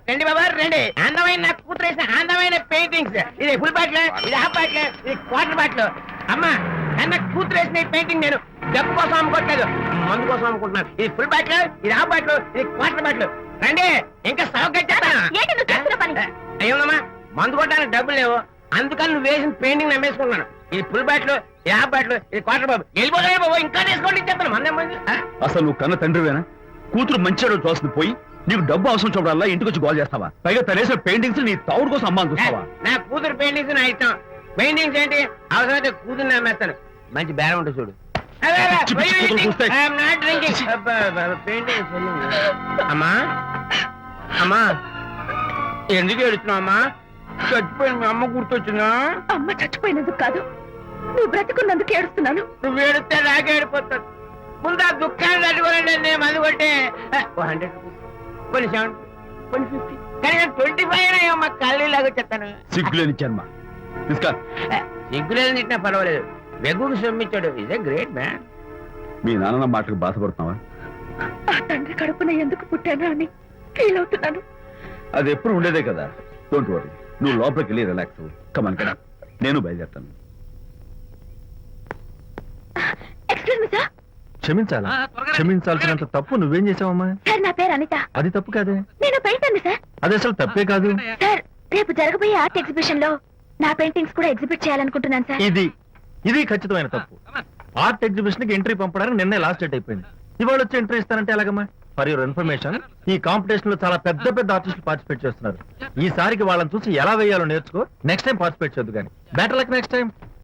రండి బాబా రండి. అందమైన నాకు కూతురు వేసిన అందమైన పెయింటింగ్స్. ఇది ఫుల్ బాటిల్, ఇది హాఫ్ బాటిల్, ఇది క్వార్టర్ బాటిల్. అమ్మా అన్న కూతురు వేసిన పెయింటింగ్ నేను డబ్బు కోసం అమ్ముకోవట్లేదు, మందు కోసం అమ్ముకుంటున్నాను. ఇది ఫుల్ బాటిల్, ఇది హాఫ్ బాటిల్, ఇది క్వార్టర్ బాటిల్. రండి ఇంకా అయ్యోమ్మా మందు కొట్టడానికి డబ్బులు లేవు, అందుకని నువ్వు వేసిన పెయింటింగ్ నమ్మేసుకున్నాను. ఇది ఫుల్ బాటిల్, ఇది హాఫ్ బాటిల్, ఇది క్వార్టర్ బాబు. వెళ్ళిపోతాయి బాబు, ఇంకా తీసుకోండి చెప్తాను. మంది అసలు నువ్వు కన్న తండ్రివేనా? కూతురు మంచి రోజు చూస్తుంది పోయి నీకు డబ్బు అవసరం చూడాలా ఇంటికి వచ్చి గోల్ చేస్తావా? పైగా తనేసిన పెయింటింగ్స్ నీ తౌడు కోసం అమ్మాని చూస్తావా? నా కూతురు పెయింటింగ్స్ నా ఇష్టం. పెయింటింగ్స్ ఏంటి అవసరమైతే కూతురు నమ్మేస్తాను. మంచి బేరం ఉంటుంది చూడు. అమ్మా అమ్మా ఎందుకు ఏడుస్తున్నావు అమ్మా? చచ్చిపోయిన మీ అమ్మ గుర్తొచ్చిందా? అమ్మ చచ్చిపోయినందుకు కాదు, నువ్వు బ్రతుకున్నందుకు ఏడుస్తున్నాను. నువ్వు ఏడితే నాకే ఏడిపోతాను. ముందు ఆ దుఃఖాన్ని తట్టుకోనండి. నేను మందు కొట్టే 100 కొన్ని 70 కొన్ని 50 కానీ 25 అమ్మ కళ్ళలాగా చెప్తాను. సిగ్గులేని జన్మ. సిగ్గులేదు తిట్టినా పర్వాలేదు, వెగుకు సొమ్మిచ్చాడు. Is a great man. మీ నాన్న మాటకు బాధపడుతున్నావా? ఆ తండ్రి కడుపున ఎందుకు పుట్టాను అని ఫీల్ అవుతున్నాను. అది ఎప్పుడు ఉండేదే కదా. డోంట్ వరీ, నువ్వు లోపలికి వెళ్ళి రిలాక్స్ అవ్వు. కమాన్ కదా, నేను బయలుదేరుతాను. Excuse me sir. క్షమించాలా? క్షమించాల్సినంత తప్పు నువ్వేం చేసావమ్మా? సార్ నా పేరు అనిత. అది తప్పు కాదే. నేను పెయింటర్ సార్. అది అసలు తప్పే కాదు సార్. రేపు జరగబోయే ఆర్ట్ ఎగ్జిబిషన్ లో నా పెయింటింగ్స్ కూడా ఎగ్జిబిట్ చేయాలనుకుంటున్నాను సార్. ఇది ఖచ్చితమైన తప్పు. ఆర్ట్ ఎగ్జిబిషన్ కి ఎంట్రీ పంపడానికి నిన్నే లాస్ట్ డేట్ అయిపోయింది. ఇవాళ వచ్చి ఎంట్రీ ఇస్తానంటే ఎలాగమ్మా? ఫర్ యువర్ ఇన్ఫర్మేషన్, ఈ కాంపిటీషన్ లో చాలా పెద్ద పెద్ద ఆర్టిస్టులు పార్టిసిపేట్ చేస్తున్నారు. ఈసారికి వాళ్ళని చూసి ఎలా వేయాలో నేర్చుకో. నెక్స్ట్ టైం పార్టిసిపేట్ చేయొద్దు కానీ. Better luck next time.